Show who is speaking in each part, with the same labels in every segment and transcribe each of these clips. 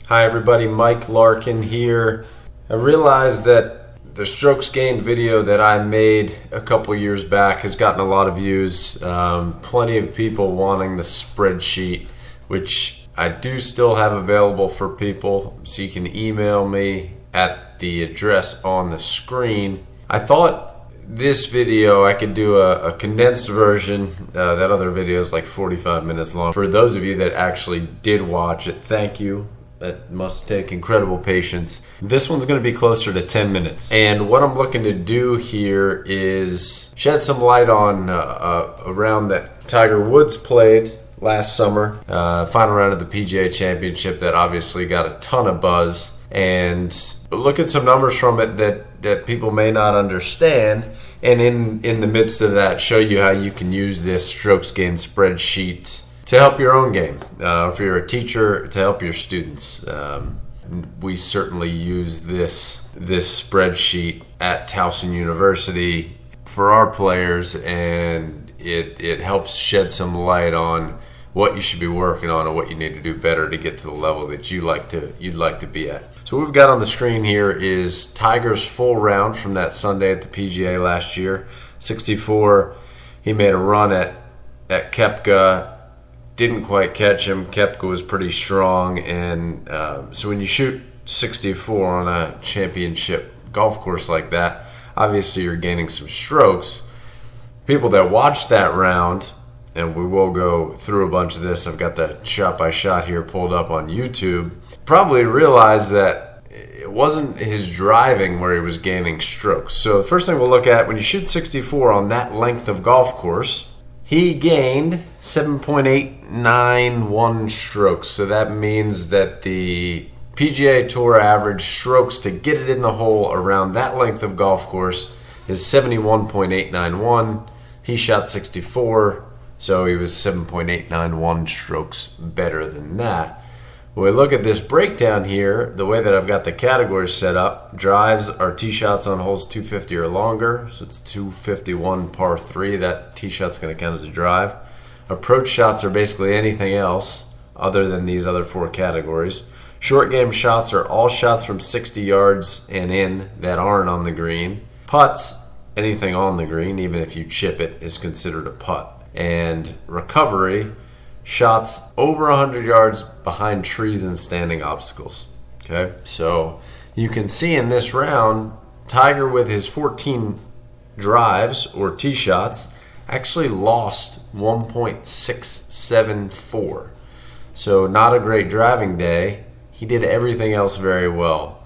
Speaker 1: Hi everybody, Mike Larkin here. I realized that the strokes gained video that I made a couple years back has gotten a lot of views. Plenty of people wanting the spreadsheet, which I do still have available for people, so you can email me at the address on the screen. I thought this video I could do a condensed version. That other video is like 45 minutes long. For those of you that actually did watch it, thank you. That must take incredible patience. This one's going to be closer to 10 minutes. And what I'm looking to do here is shed some light on a round that Tiger Woods played last summer. Final round of the PGA Championship that obviously got a ton of buzz. And look at some numbers from it that people may not understand. And in the midst of that, show you how you can use this strokes gained spreadsheet to help your own game. If you're a teacher, to help your students. We certainly use this spreadsheet at Towson University for our players, and it helps shed some light on what you should be working on and what you need to do better to get to the level that you'd like to be at. So what we've got on the screen here is Tiger's full round from that Sunday at the PGA last year. 64, he made a run at Koepka. Didn't quite catch him. Koepka was pretty strong, and so when you shoot 64 on a championship golf course like that, obviously you're gaining some strokes. People that watch that round, and we will go through a bunch of this, I've got the shot by shot here pulled up on YouTube, probably realize that it wasn't his driving where he was gaining strokes. So the first thing we'll look at, when you shoot 64 on that length of golf course, he gained 7.891 strokes. So that means that the PGA Tour average strokes to get it in the hole around that length of golf course is 71.891. He shot 64, so he was 7.891 strokes better than that. When we look at this breakdown here, the way that I've got the categories set up, drives are tee shots on holes 250 or longer, so it's 251 par 3. That tee shot's going to count as a drive. Approach shots are basically anything else other than these other four categories. Short game shots are all shots from 60 yards and in that aren't on the green. Putts, anything on the green, even if you chip it, is considered a putt. And recovery, shots over 100 yards behind trees and standing obstacles. Okay, so you can see in this round, Tiger with his 14 drives or tee shots actually lost 1.674. So not a great driving day. He did everything else very well.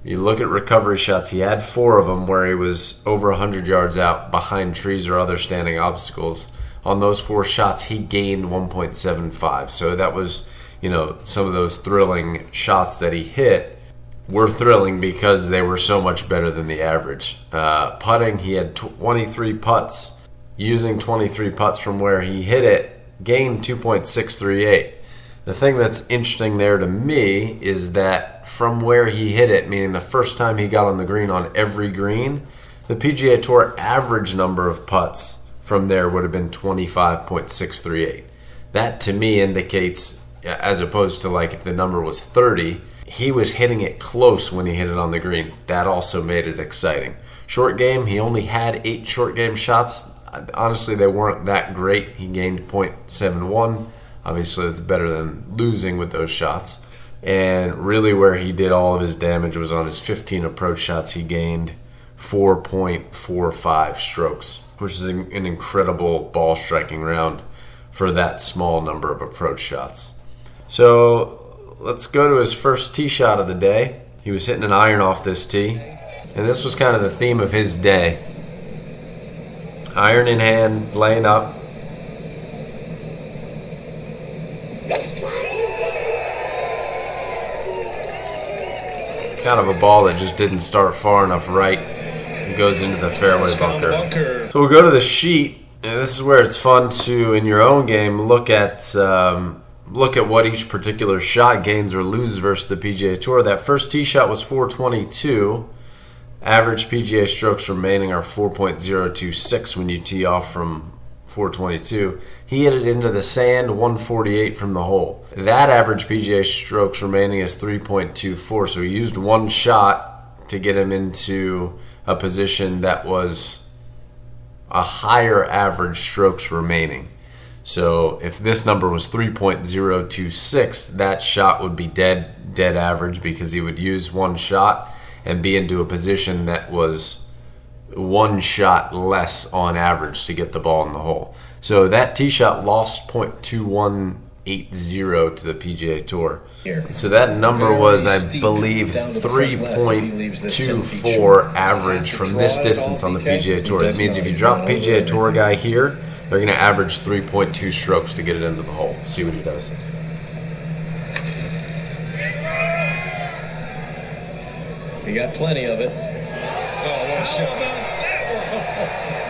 Speaker 1: You look at recovery shots, he had 4 of them where he was over 100 yards out behind trees or other standing obstacles. On those 4 shots, he gained 1.75. So that was, some of those thrilling shots that he hit were thrilling because they were so much better than the average. Putting, he had 23 putts. Using 23 putts from where he hit it, gained 2.638. The thing that's interesting there to me is that from where he hit it, meaning the first time he got on the green on every green, the PGA Tour average number of putts from there would have been 25.638. That to me indicates, as opposed to like if the number was 30, he was hitting it close when he hit it on the green. That also made it exciting. Short game, he only had 8 short game shots. Honestly, they weren't that great. He gained 0.71. Obviously, that's better than losing with those shots. And really where he did all of his damage was on his 15 approach shots. He gained 4.45 strokes, which is an incredible ball striking round for that small number of approach shots. So let's go to his first tee shot of the day. He was hitting an iron off this tee, and this was kind of the theme of his day. Iron in hand, laying up. Kind of a ball that just didn't start far enough right. It goes into the fairway bunker. So we'll go to the sheet, and this is where it's fun to, in your own game, look at what each particular shot gains or loses versus the PGA Tour. That first tee shot was 422. Average PGA strokes remaining are 4.026 when you tee off from 422. He hit it into the sand, 148 from the hole. That average PGA strokes remaining is 3.24. So he used one shot to get him into a position that was a higher average strokes remaining. So if this number was 3.026, that shot would be dead average, because he would use one shot and be into a position that was one shot less on average to get the ball in the hole. So that tee shot lost 0.2180 to the PGA Tour. So that number was, I believe, 3.24 average from this distance on the PGA Tour. That means if you drop PGA Tour guy here, they're going to average 3.2 strokes to get it into the hole. See what he does.
Speaker 2: He got plenty of it. Oh, what a shot.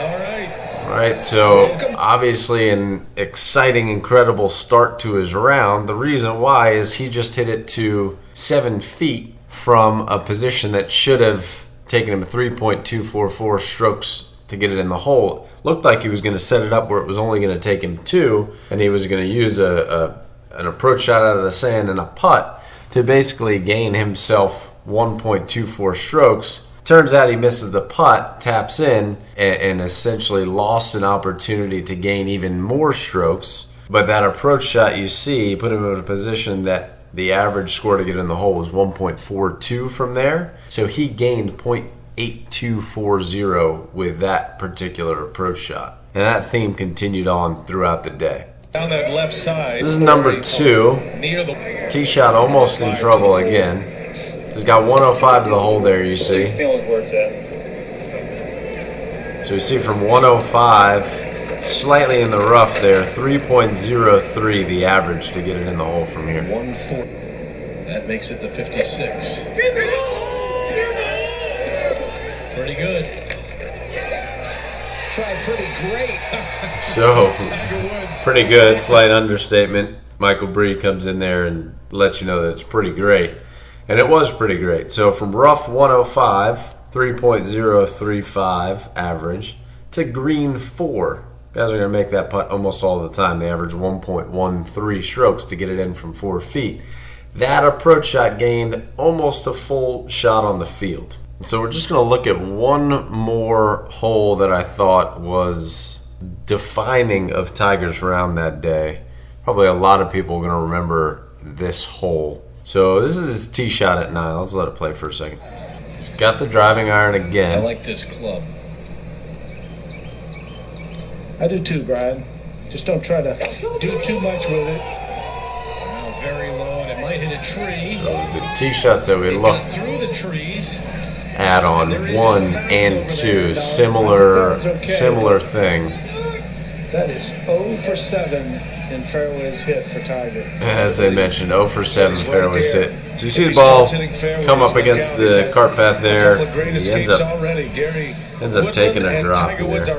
Speaker 2: All right.
Speaker 1: All right, so obviously an exciting, incredible start to his round. The reason why is he just hit it to 7 feet from a position that should have taken him 3.244 strokes to get it in the hole. Looked like he was going to set it up where it was only going to take him 2, and he was going to use an approach shot out of the sand and a putt to basically gain himself 1.24 strokes. Turns out he misses the putt, taps in, and essentially lost an opportunity to gain even more strokes. But that approach shot, you see, put him in a position that the average score to get in the hole was 1.42 from there. So he gained 0.8240 with that particular approach shot. And that theme continued on throughout the day.
Speaker 2: Down that left side.
Speaker 1: This is number 2. Tee shot almost in trouble again. He's got 105 to the hole there, you see. So you see from 105, slightly in the rough there, 3.03 the average to get it in the hole from here.
Speaker 2: 140. That makes it the 56. Pretty good. Tried pretty great.
Speaker 1: So, pretty good, slight understatement. Michael Bree comes in there and lets you know that it's pretty great. And it was pretty great. So from rough 105, 3.035 average, to green 4. Guys are going to make that putt almost all the time. They average 1.13 strokes to get it in from 4 feet. That approach shot gained almost a full shot on the field. So we're just going to look at one more hole that I thought was defining of Tiger's round that day. Probably a lot of people are going to remember this hole. So this is his tee shot at 9. Let's let it play for a second. He's got the driving iron again.
Speaker 2: I like this club.
Speaker 3: I do too, Brian. Just don't try to do too much with it.
Speaker 2: Now very low, and it might hit a tree.
Speaker 1: So the tee shots that we looked
Speaker 2: through the trees.
Speaker 1: At on 1 and 2, similar thing.
Speaker 3: That is 0 for 7 in fairways hit for Tiger.
Speaker 1: And as they mentioned, 0 for 7 fairways hit. So you see the ball come up against the cart path there. He ends up taking a drop there.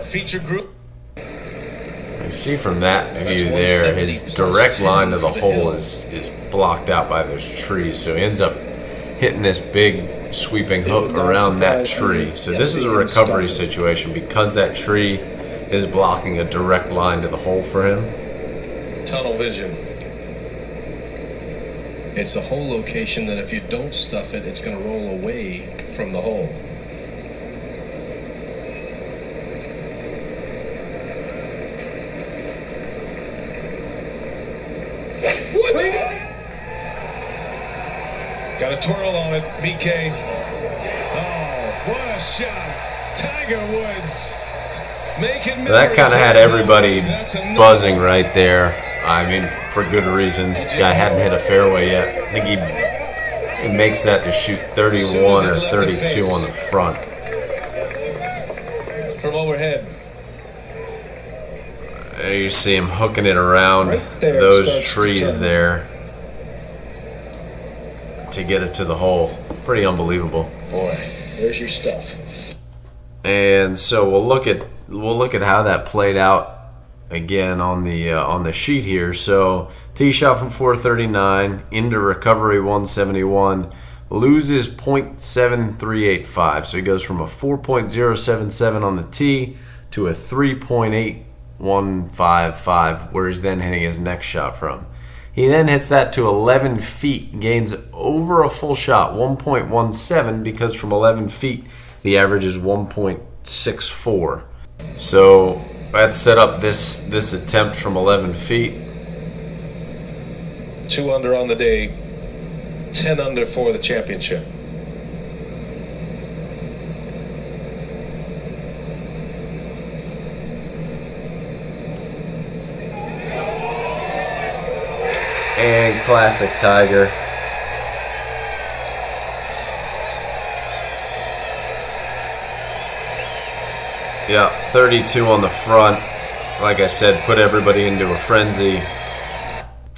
Speaker 1: You see from that view there, his direct line to the hole is blocked out by those trees. So he ends up hitting this big sweeping hook around that tree. So this is a recovery situation because that tree is blocking a direct line to the hole for him.
Speaker 2: Tunnel vision. It's a hole location that if you don't stuff it, it's going to roll away from the hole. Got a twirl on it, BK. Oh, what a shot. Tiger Woods.
Speaker 1: That kind of had everybody buzzing right there. I mean, for good reason. Guy hadn't hit a fairway yet. I think he makes that to shoot 31 or 32 on the front.
Speaker 2: From overhead.
Speaker 1: There you see him hooking it around those trees there to get it to the hole. Pretty unbelievable.
Speaker 2: Boy, there's your stuff.
Speaker 1: And so we'll look at how that played out again on the sheet here. So tee shot from 439 into recovery 171, loses 0.7385. So he goes from a 4.077 on the tee to a 3.8155, where he's then hitting his next shot from. He then hits that to 11 feet, gains over a full shot, 1.17, because from 11 feet, the average is 1.64. So that set up this attempt from 11 feet.
Speaker 2: 2 under on the day, 10 under for the championship.
Speaker 1: And classic Tiger. Yeah, 32 on the front. Like I said, put everybody into a frenzy.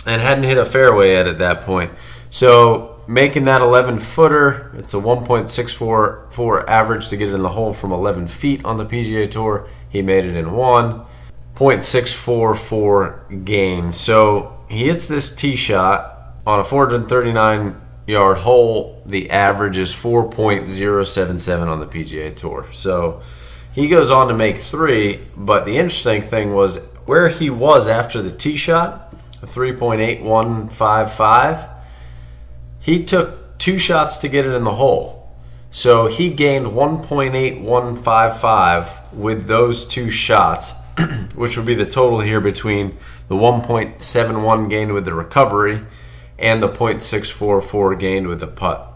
Speaker 1: And hadn't hit a fairway yet at that point. So making that 11-footer, it's a 1.644 average to get it in the hole from 11 feet on the PGA Tour. He made it in 1.644 gain. So he hits this tee shot on a 439-yard hole. The average is 4.077 on the PGA Tour. So he goes on to make 3, but the interesting thing was where he was after the tee shot, a 3.8155. He took 2 shots to get it in the hole. So he gained 1.8155 with those 2 shots, which would be the total here between the 1.71 gained with the recovery and the 0.644 gained with the putt.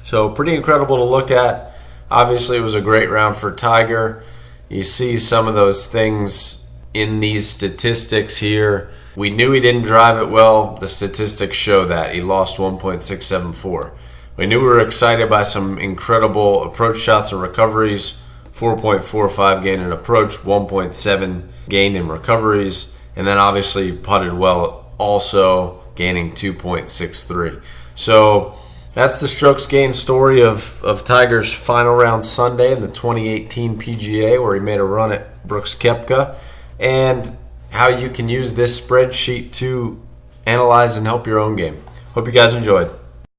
Speaker 1: So pretty incredible to look at. Obviously, it was a great round for Tiger. You see some of those things in these statistics here. We knew he didn't drive it well. The statistics show that. He lost 1.674. We knew we were excited by some incredible approach shots and recoveries. 4.45 gain in approach, 1.7 gained in recoveries, and then obviously putted well, also gaining 2.63. So that's the strokes gained story of Tiger's final round Sunday in the 2018 PGA, where he made a run at Brooks Koepka, and how you can use this spreadsheet to analyze and help your own game. Hope you guys enjoyed.